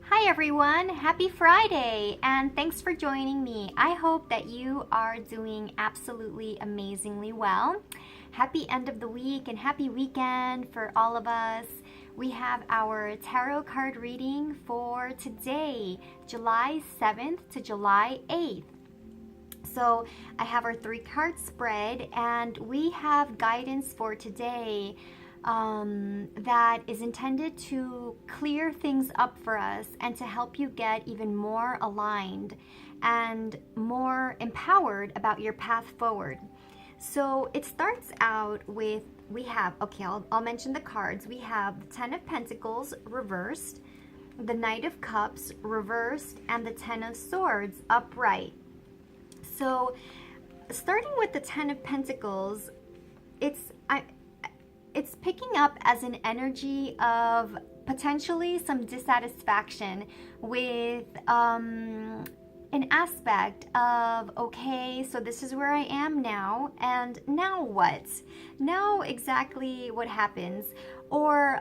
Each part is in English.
Hi everyone, happy Friday, and thanks for joining me. I hope that you are doing absolutely amazingly well. Happy end of the week and happy weekend for all of us. We have our tarot card reading for today, July 7th to July 8th. So I have our 3-card spread, and we have guidance for today that is intended to clear things up for us and to help you get even more aligned and more empowered about your path forward. So it starts out with, I'll mention the cards. We have the 10 of Pentacles reversed, the Knight of Cups reversed, and the 10 of Swords upright. So starting with the 10 of Pentacles, it's picking up as an energy of potentially some dissatisfaction with an aspect of, okay, so this is where I am now, and now what? Now exactly what happens? Or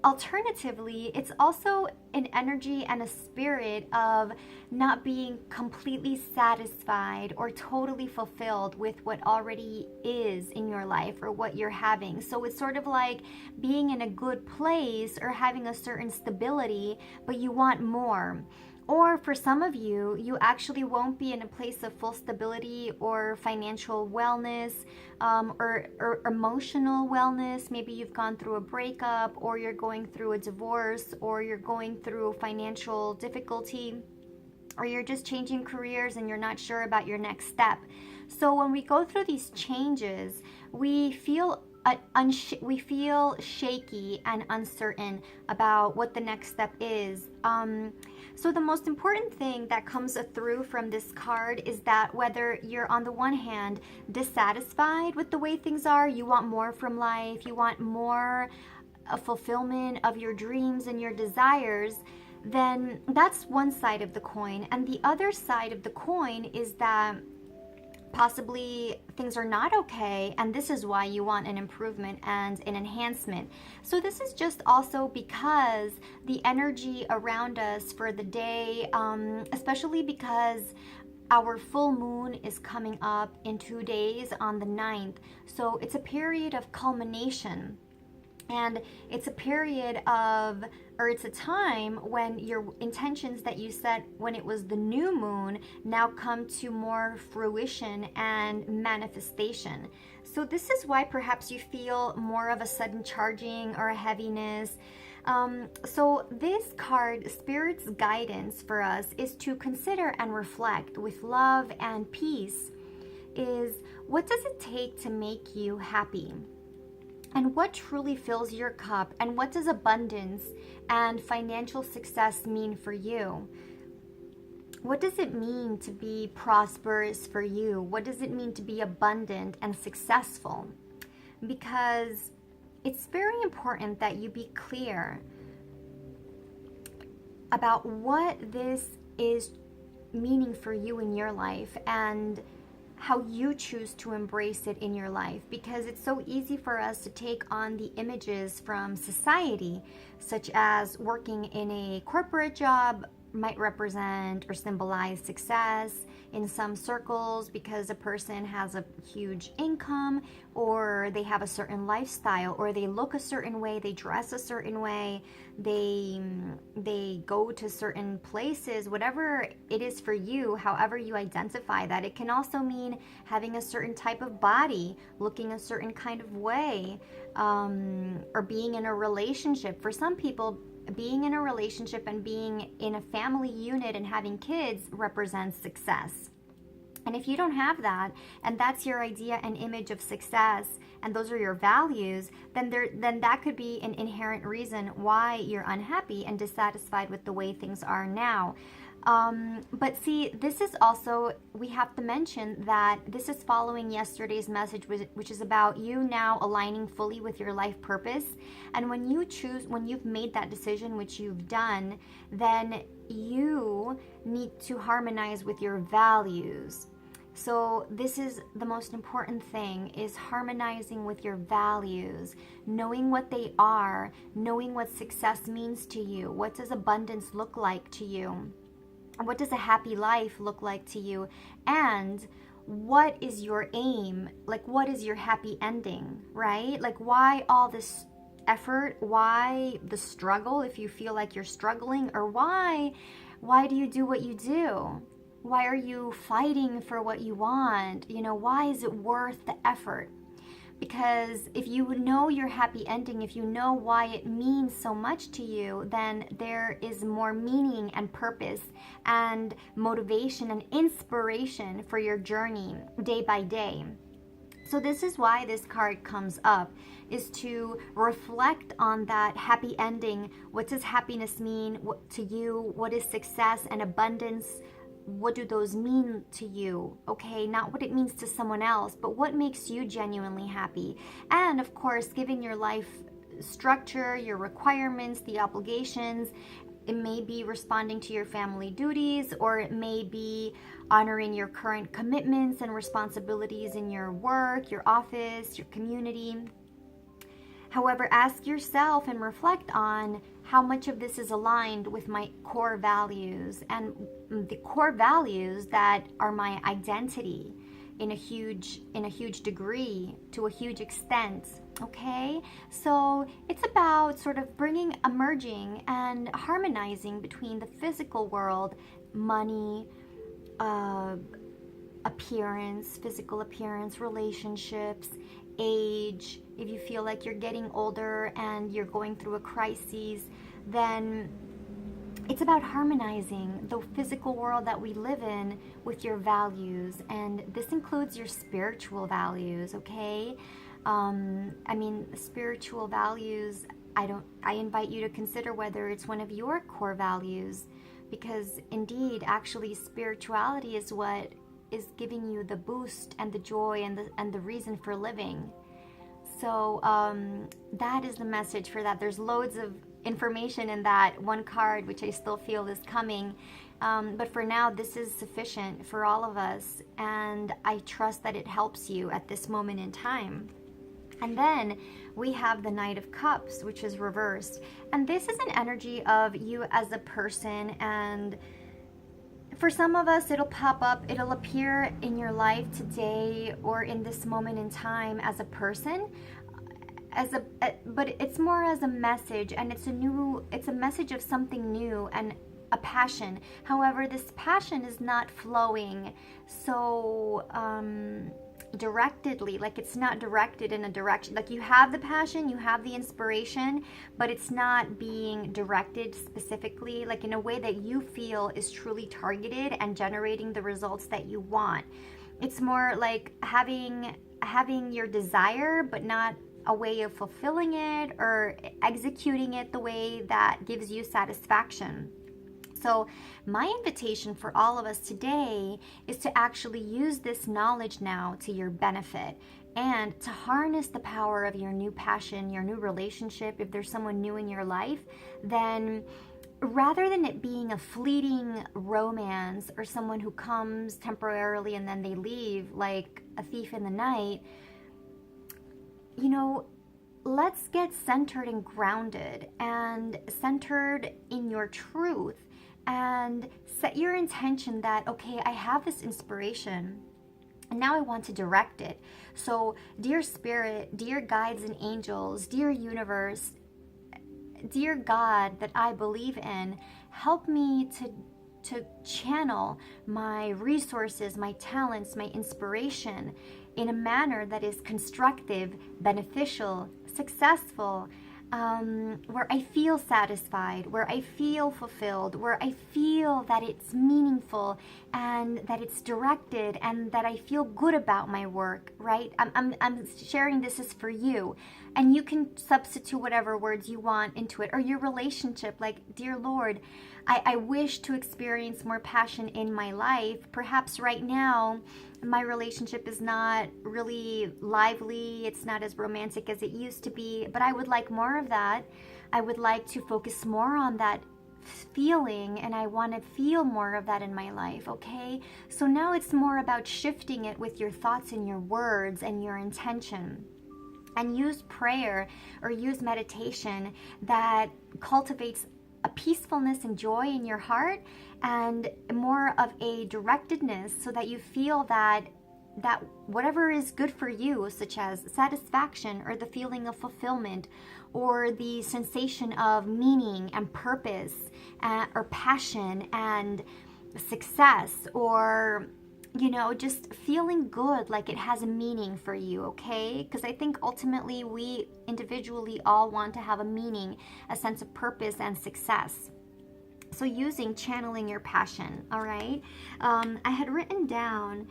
alternatively, it's also an energy and a spirit of not being completely satisfied or totally fulfilled with what already is in your life or what you're having. So it's sort of like being in a good place or having a certain stability, but you want more. Or for some of you, you actually won't be in a place of full stability or financial wellness, or emotional wellness. Maybe you've gone through a breakup, or you're going through a divorce, or you're going through financial difficulty, or you're just changing careers and you're not sure about your next step. So when we go through these changes, we feel shaky and uncertain about what the next step is. So the most important thing that comes through from this card is that whether you're on the one hand dissatisfied with the way things are, you want more from life, you want more fulfillment of your dreams and your desires, then that's one side of the coin. And the other side of the coin is that possibly things are not okay, and this is why you want an improvement and an enhancement. So this is just also because the energy around us for the day, especially because our full moon is coming up in 2 days on the 9th. So it's a period of culmination. And it's a period of, or it's a time when your intentions that you set when it was the new moon now come to more fruition and manifestation. So this is why perhaps you feel more of a sudden charging or a heaviness. So this card, Spirit's guidance for us, is to consider and reflect with love and peace is, what does it take to make you happy? And what truly fills your cup? And what does abundance and financial success mean for you? What does it mean to be prosperous for you? What does it mean to be abundant and successful? Because it's very important that you be clear about what this is meaning for you in your life and how you choose to embrace it in your life, because it's so easy for us to take on the images from society, such as working in a corporate job might represent or symbolize success in some circles because a person has a huge income, or they have a certain lifestyle, or they look a certain way, they dress a certain way, they go to certain places, whatever it is for you, however you identify that. It can also mean having a certain type of body, looking a certain kind of way, or being in a relationship. For some people, being in a relationship and being in a family unit and having kids represents success. And if you don't have that, and that's your idea and image of success, and those are your values, then that could be an inherent reason why you're unhappy and dissatisfied with the way things are now. But see, this is also, we have to mention that this is following yesterday's message, which is about you now aligning fully with your life purpose. And when you've made that decision, which you've done, then you need to harmonize with your values. So this is the most important thing, is harmonizing with your values, knowing what they are, knowing what success means to you. What does abundance look like to you? What does a happy life look like to you? And what is your aim? Like, what is your happy ending, right? Like, why all this effort? Why the struggle if you feel like you're struggling? Or why do you do what you do? Why are you fighting for what you want? You know, why is it worth the effort? Because if you know your happy ending, if you know why it means so much to you, then there is more meaning and purpose and motivation and inspiration for your journey day by day. So this is why this card comes up, is to reflect on that happy ending. What does happiness mean to you? What is success and abundance? What do those mean to you? Okay, not what it means to someone else, but what makes you genuinely happy. And of course, giving your life structure, your requirements, the obligations. It may be responding to your family duties, or it may be honoring your current commitments and responsibilities in your work, your office, your community. However, ask yourself and reflect on how much of this is aligned with my core values, and the core values that are my identity in a huge degree, to a huge extent. Okay, so it's about sort of merging and harmonizing between the physical world, money, appearance, physical appearance, relationships, age. If you feel like you're getting older and you're going through a crisis, then it's about harmonizing the physical world that we live in with your values. And this includes your spiritual values, okay? Spiritual values, I invite you to consider whether it's one of your core values, because indeed, actually, spirituality is what is giving you the boost and the joy and the reason for living. So that is the message for that. There's loads of information in that one card, which I still feel is coming. But for now, this is sufficient for all of us. And I trust that it helps you at this moment in time. And then we have the Knight of Cups, which is reversed. And this is an energy of you as a person. And for some of us, it'll pop up, it'll appear in your life today or in this moment in time as a person, but it's more as a message, and it's a message of something new and a passion. However, this passion is not flowing so directedly, like it's not directed in a direction. Like you have the passion, you have the inspiration, but it's not being directed specifically, like in a way that you feel is truly targeted and generating the results that you want. It's more like having your desire, but not a way of fulfilling it or executing it the way that gives you satisfaction. So my invitation for all of us today is to actually use this knowledge now to your benefit, and to harness the power of your new passion, your new relationship. If there's someone new in your life, then rather than it being a fleeting romance or someone who comes temporarily and then they leave like a thief in the night, you know, let's get centered and grounded and centered in your truth, and set your intention that, okay, I have this inspiration and now I want to direct it. So dear Spirit, dear guides and angels, dear universe, dear God that I believe in, help me to channel my resources, my talents, my inspiration in a manner that is constructive, beneficial, successful, where I feel satisfied, where I feel fulfilled, where I feel that it's meaningful and that it's directed and that I feel good about my work, right? I'm sharing this is for you, and you can substitute whatever words you want into it, or your relationship, like, dear Lord, I wish to experience more passion in my life. Perhaps right now my relationship is not really lively, it's not as romantic as it used to be, but I would like more of that. I would like to focus more on that feeling, and I want to feel more of that in my life, okay? So now it's more about shifting it with your thoughts and your words and your intention. And use prayer or use meditation that cultivates a peacefulness and joy in your heart and more of a directedness, so that you feel that whatever is good for you, such as satisfaction or the feeling of fulfillment or the sensation of meaning and purpose, or passion and success, or just feeling good, like it has a meaning for you, okay? Because I think ultimately we individually all want to have a meaning, a sense of purpose and success. So channeling your passion, all right? I had written down,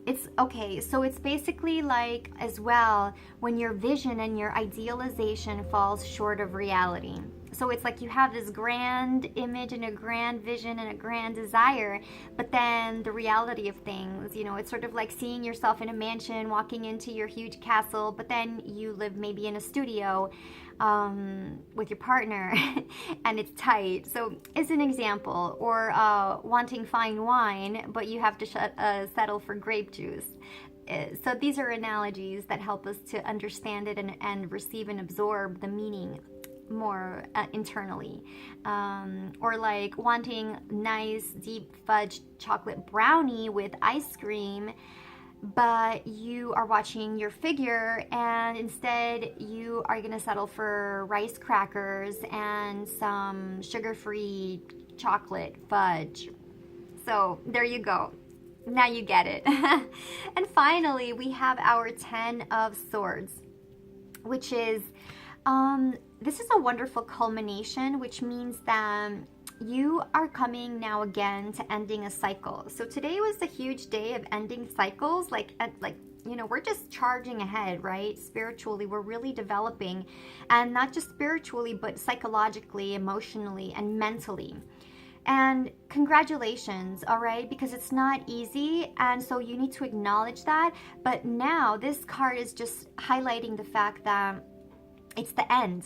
it's okay, so it's basically like as well when your vision and your idealization falls short of reality. So it's like you have this grand image and a grand vision and a grand desire, but then the reality of things, it's sort of like seeing yourself in a mansion, walking into your huge castle, but then you live maybe in a studio with your partner and it's tight. So it's an example. Or wanting fine wine, but you have to settle for grape juice. So these are analogies that help us to understand it and receive and absorb the meaning more internally. Or like wanting nice deep fudge chocolate brownie with ice cream, but you are watching your figure and instead you are going to settle for rice crackers and some sugar-free chocolate fudge. So there you go. Now you get it. And finally, we have our 10 of Swords, which is this is a wonderful culmination, which means that you are coming now again to ending a cycle. So today was a huge day of ending cycles, we're just charging ahead, right? Spiritually, we're really developing, and not just spiritually, but psychologically, emotionally, and mentally. And congratulations, all right? Because it's not easy, and so you need to acknowledge that. But now this card is just highlighting the fact that it's the end.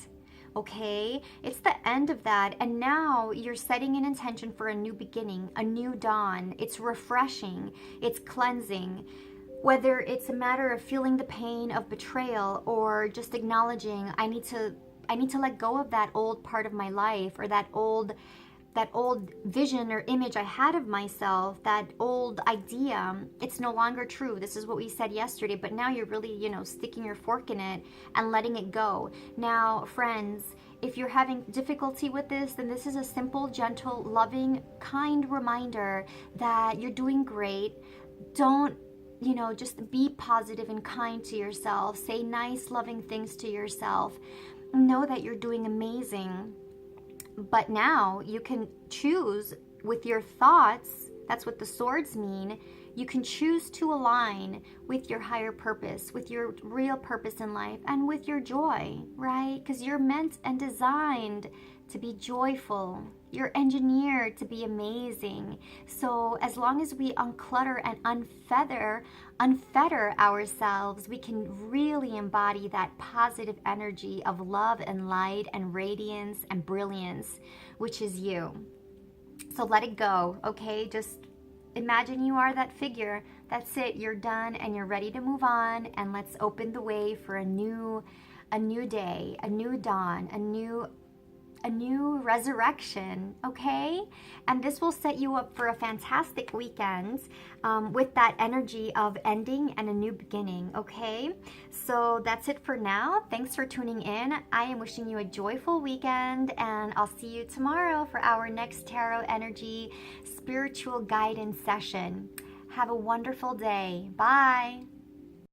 Okay, it's the end of that, and now you're setting an intention for a new beginning, a new dawn. It's refreshing, it's cleansing. Whether it's a matter of feeling the pain of betrayal or just acknowledging I need to let go of that old part of my life, or that old vision or image I had of myself, that old idea, it's no longer true. This is what we said yesterday, but now you're really, sticking your fork in it and letting it go. Now, friends, if you're having difficulty with this, then this is a simple, gentle, loving, kind reminder that you're doing great. Don't, just be positive and kind to yourself. Say nice, loving things to yourself. Know that you're doing amazing. But now you can choose with your thoughts. That's what the swords mean. You can choose to align with your higher purpose, with your real purpose in life, and with your joy, right? Because you're meant and designed to be joyful. You're engineered to be amazing. So as long as we unclutter and unfetter ourselves, we can really embody that positive energy of love and light and radiance and brilliance, which is you. So let it go, okay? Just imagine you are that figure. That's it. You're done and you're ready to move on, and let's open the way for a new day, a new dawn, a new resurrection, okay? And this will set you up for a fantastic weekend with that energy of ending and a new beginning, okay? So that's it for now. Thanks for tuning in. I am wishing you a joyful weekend, and I'll see you tomorrow for our next Tarot Energy Spiritual Guidance session. Have a wonderful day. Bye.